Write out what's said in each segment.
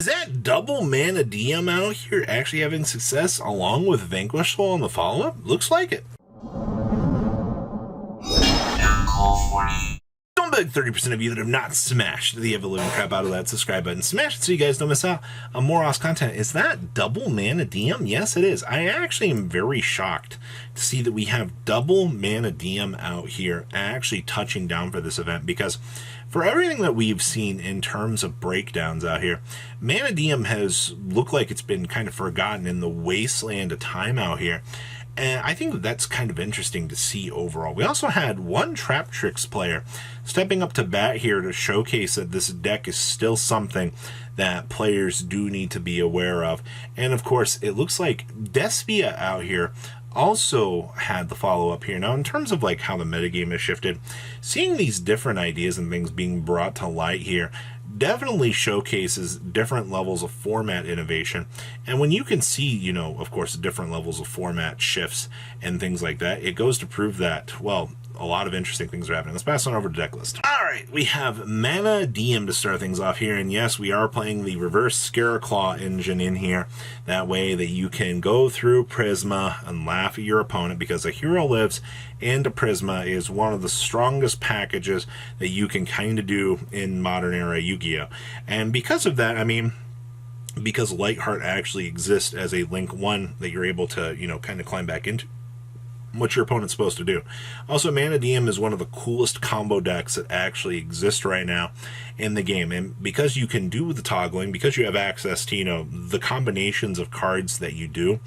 Is that double Manadium out here actually having success along with Vanquish Soul on the follow-up? Looks like it. Don't beg 30% of you that have not smashed the ever-living crap out of that subscribe button. Smash it so you guys don't miss out on more awesome content. Is that double Manadium? Yes, it is. I actually am very shocked to see that we have double Manadium out here actually touching down for this event, because for everything that we've seen in terms of breakdowns out here, Manadium has looked like it's been kind of forgotten in the wasteland of time out here. And I think that's kind of interesting to see overall. We also had one Trap Tricks player stepping up to bat here to showcase that this deck is still something that players do need to be aware of. And of course, it looks like Despia out here also had the follow-up here. Now, in terms of like how the metagame has shifted, seeing these different ideas and things being brought to light here definitely showcases different levels of format innovation. And when you can see, you know, of course, different levels of format shifts and things like that, it goes to prove that, well, a lot of interesting things are happening. Let's pass on over to deck list. All right, we have Manadium to start things off here. And yes, we are playing the reverse Scareclaw engine in here. That way that you can go through Prisma and laugh at your opponent, because a hero lives and a Prisma is one of the strongest packages that you can kind of do in modern era Yu-Gi-Oh! And because of that, I mean, because Lightheart actually exists as a Link 1 that you're able to, you know, kind of climb back into what your opponent's supposed to do. Also, Manadium is one of the coolest combo decks that actually exist right now in the game. And because you can do the toggling, because you have access to, you know, the combinations of cards that you do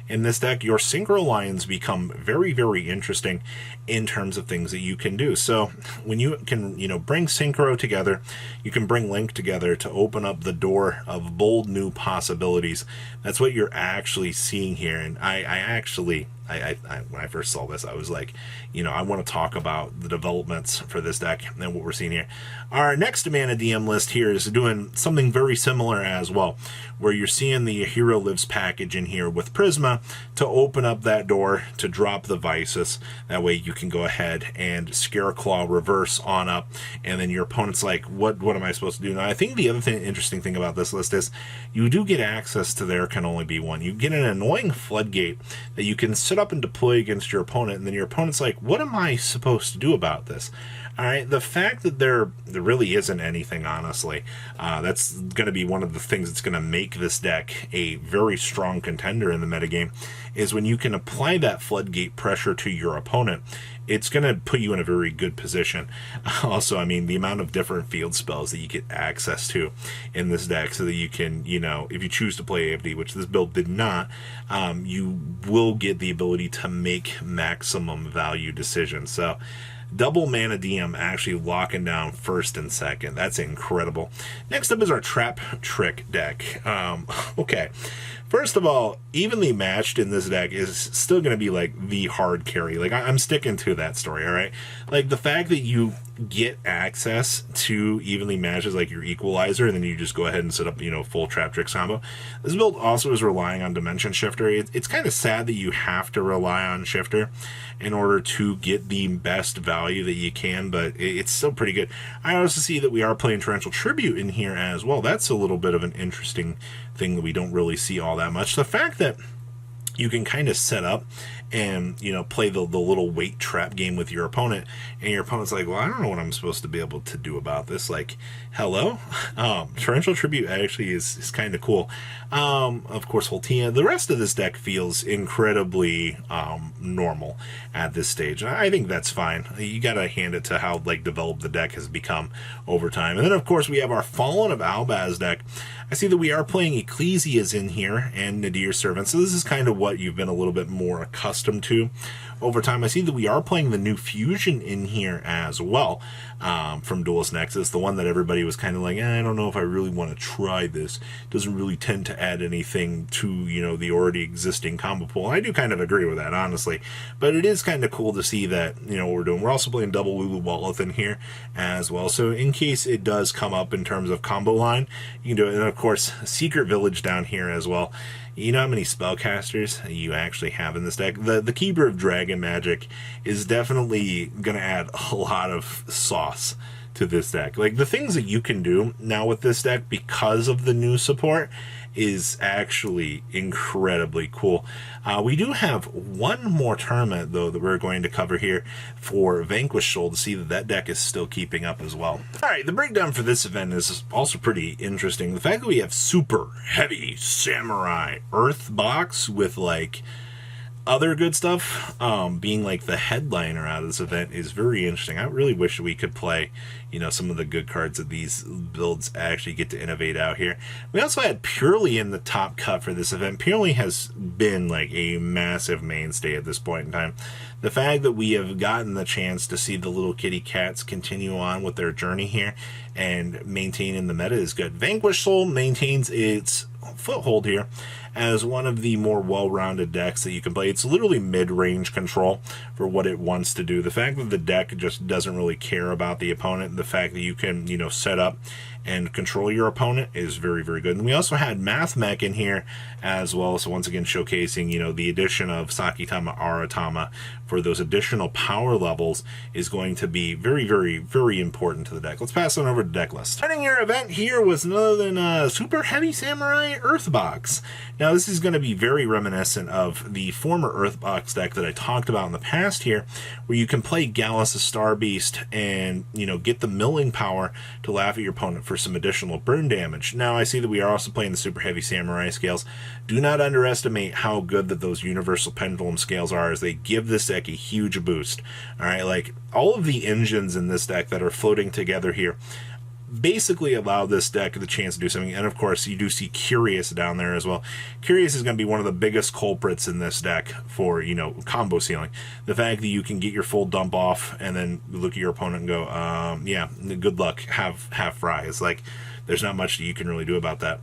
in this deck, your synchro lines become very, very interesting in terms of things that you can do. So when you can, you know, bring synchro together, you can bring Link together to open up the door of bold new possibilities. That's what you're actually seeing here. And I actually, when I first saw this, I was like, you know, I want to talk about the developments for this deck and what we're seeing here. Our next Manadium list here is doing something very similar as well, where you're seeing the Hero Lives package in here with Prisma to open up that door to drop the Visus. That way you can go ahead and Scareclaw reverse on up, and then your opponent's like, what am I supposed to do? Now, I think the other interesting thing about this list is you do get access to There Can Only Be One. You get an annoying floodgate that you can set up and deploy against your opponent, and then your opponent's like, what am I supposed to do about this? All right, the fact that there really isn't anything, honestly, that's going to be one of the things that's going to make this deck a very strong contender in the metagame, is when you can apply that floodgate pressure to your opponent, it's going to put you in a very good position. Also, I mean, the amount of different field spells that you get access to in this deck, so that you can, you know, if you choose to play AFD, which this build did not, you will get the ability to make maximum value decisions. So double Manadium actually locking down first and second. That's incredible. Next up is our Trap Trick deck. Okay. First of all, evenly matched in this deck is still going to be like the hard carry. Like, I'm sticking to that story, all right? Like, the fact that you get access to evenly matches like your equalizer, and then you just go ahead and set up, you know, full Trap Tricks combo. This build also is relying on Dimension Shifter. It's kind of sad that you have to rely on Shifter in order to get the best value that you can, but it's still pretty good. I also see that we are playing Torrential Tribute in here as well. That's a little bit of an interesting thing that we don't really see all that much. The fact that you can kind of set up and, you know, play the little wait trap game with your opponent, and your opponent's like, well, I don't know what I'm supposed to be able to do about this. Like, hello? Torrential Tribute actually is kind of cool. Of course, Holtia. The rest of this deck feels incredibly normal at this stage. I think that's fine. You gotta hand it to how, like, developed the deck has become over time. And then, of course, we have our Fallen of Albaz deck. I see that we are playing Ecclesias in here and Nadir's Servant. So this is kind of what you've been a little bit more accustomed to over time. I see that we are playing the new Fusion in here as well, from Duelist Nexus, the one that everybody was kind of like, I don't know if I really want to try this. It doesn't really tend to add anything to, you know, the already existing combo pool. I do kind of agree with that, honestly. But it is kind of cool to see that, you know, what we're doing. We're also playing double Lulu Walleth in here as well. So in case it does come up in terms of combo line, you can do it. And of course, Secret Village down here as well. You know how many spellcasters you actually have in this deck? The Keeper of Dragon Magic is definitely going to add a lot of sauce to this deck. Like, the things that you can do now with this deck because of the new support is actually incredibly cool. We do have one more tournament, though, that we're going to cover here for Vanquish Soul to see that that deck is still keeping up as well. All right, the breakdown for this event is also pretty interesting. The fact that we have Super Heavy Samurai Earth Box with, like, other good stuff being like the headliner out of this event is very interesting. I really wish we could play, you know, some of the good cards that these builds actually get to innovate out here. We also had Purely in the top cut for this event. Purely has been like a massive mainstay at this point in time. The fact that we have gotten the chance to see the little kitty cats continue on with their journey here and maintain in the meta is good. Vanquish Soul maintains its foothold here as one of the more well-rounded decks that you can play. It's literally mid-range control for what it wants to do. The fact that the deck just doesn't really care about the opponent, the fact that you can, you know, set up and control your opponent is very, very good. And we also had Math Mech in here as well, so once again showcasing, you know, the addition of Sakitama Aratama for those additional power levels is going to be very, very, very important to the deck. Let's pass on over to deck list. Starting your event here was none other than Super Heavy Samurai Earthbox. Now, this is going to be very reminiscent of the former Earthbox deck that I talked about in the past here, where you can play Gallus the Star Beast and, you know, get the milling power to laugh at your opponent for some additional burn damage. Now, I see that we are also playing the Super Heavy Samurai scales. Do not underestimate how good that those Universal Pendulum scales are, as they give this deck a huge boost. All right, like all of the engines in this deck that are floating together here basically allow this deck the chance to do something. And of course, you do see Curious down there as well. Curious is going to be one of the biggest culprits in this deck for, you know, combo sealing. The fact that you can get your full dump off and then look at your opponent and go, yeah, good luck, have fries. Like, there's not much that you can really do about that.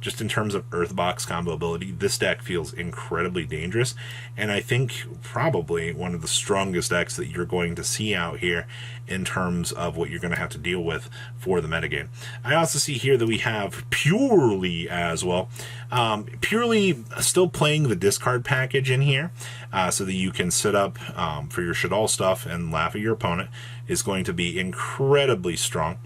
Just in terms of Earthbox combo ability, this deck feels incredibly dangerous, and I think probably one of the strongest decks that you're going to see out here in terms of what you're going to have to deal with for the metagame. I also see here that we have Purely as well. Purely still playing the discard package in here, so that you can sit up for your Shadal stuff and laugh at your opponent is going to be incredibly strong.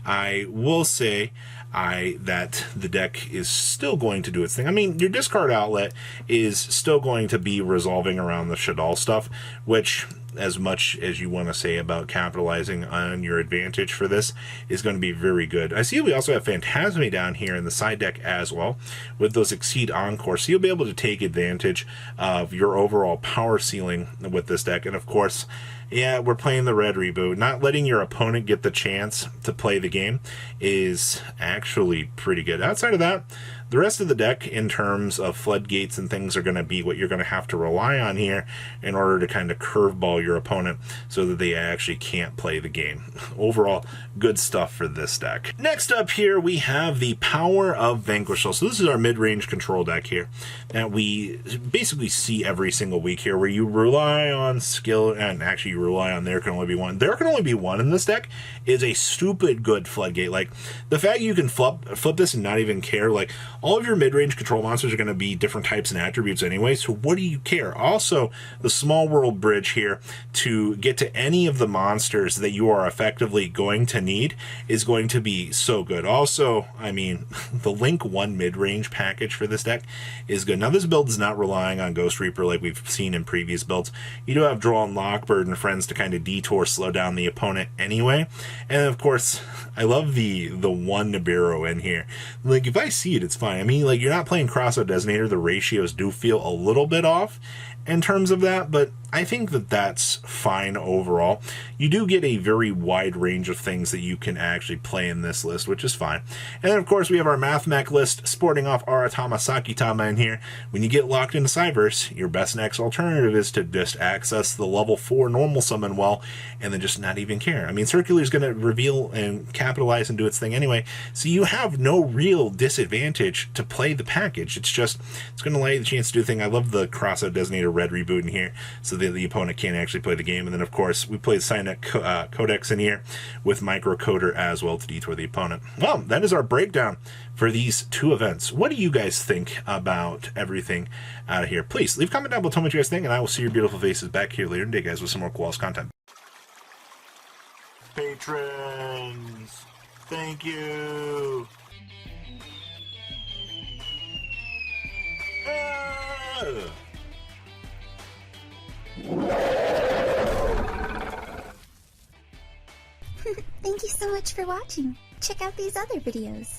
I will say that the deck is still going to do its thing. I mean, your discard outlet is still going to be resolving around the Shadal stuff, which, as much as you want to say about capitalizing on your advantage for this, is going to be very good. I see we also have Phantasme down here in the side deck as well with those Exceed Encore, so you'll be able to take advantage of your overall power ceiling with this deck. And of course, yeah, we're playing the red reboot. Not letting your opponent get the chance to play the game is actually pretty good. Outside of that, the rest of the deck in terms of floodgates and things are going to be what you're going to have to rely on here in order to kind of curveball your opponent so that they actually can't play the game. Overall, good stuff for this deck. Next up here, we have the Power of Vanquish Soul. So this is our mid-range control deck here that we basically see every single week here, where you rely on skill, and actually you rely on there can only be one. There can only be one in this deck is a stupid good floodgate. Like, the fact you can flip this and not even care, like, all of your mid-range control monsters are going to be different types and attributes anyway, so what do you care? Also, the Small World Bridge here to get to any of the monsters that you are effectively going to need is going to be so good. Also, I mean, the Link 1 mid-range package for this deck is good. Now, this build is not relying on Ghost Reaper like we've seen in previous builds. You do have Draw and Lockbird and friends to kind of detour, slow down the opponent anyway. And of course, I love the one Nibiru in here. Like, if I see it, it's fine. I mean, like, you're not playing Crossout Designator. The ratios do feel a little bit off in terms of that, but I think that that's fine overall. You do get a very wide range of things that you can actually play in this list, which is fine. And then, of course, we have our Math Mech list sporting off Aratama Sakitama in here. When you get locked into Cyverse, your best next alternative is to just access the level 4 normal summon well and then just not even care. I mean, Circular is going to reveal and capitalize and do its thing anyway, so you have no real disadvantage to play the package. It's just, it's going to allow you the chance to do the thing. I love the Crossout Designator red reboot in here so that the opponent can't actually play the game. And then, of course, we played Cynet Codex in here with Microcoder as well to detour the opponent. Well, that is our breakdown for these two events. What do you guys think about everything out of here? Please leave a comment down below, tell me what you guys think, and I will see your beautiful faces back here later today, guys, with some more cool content. patrons. Thank you. Thank you so much for watching. Check out these other videos.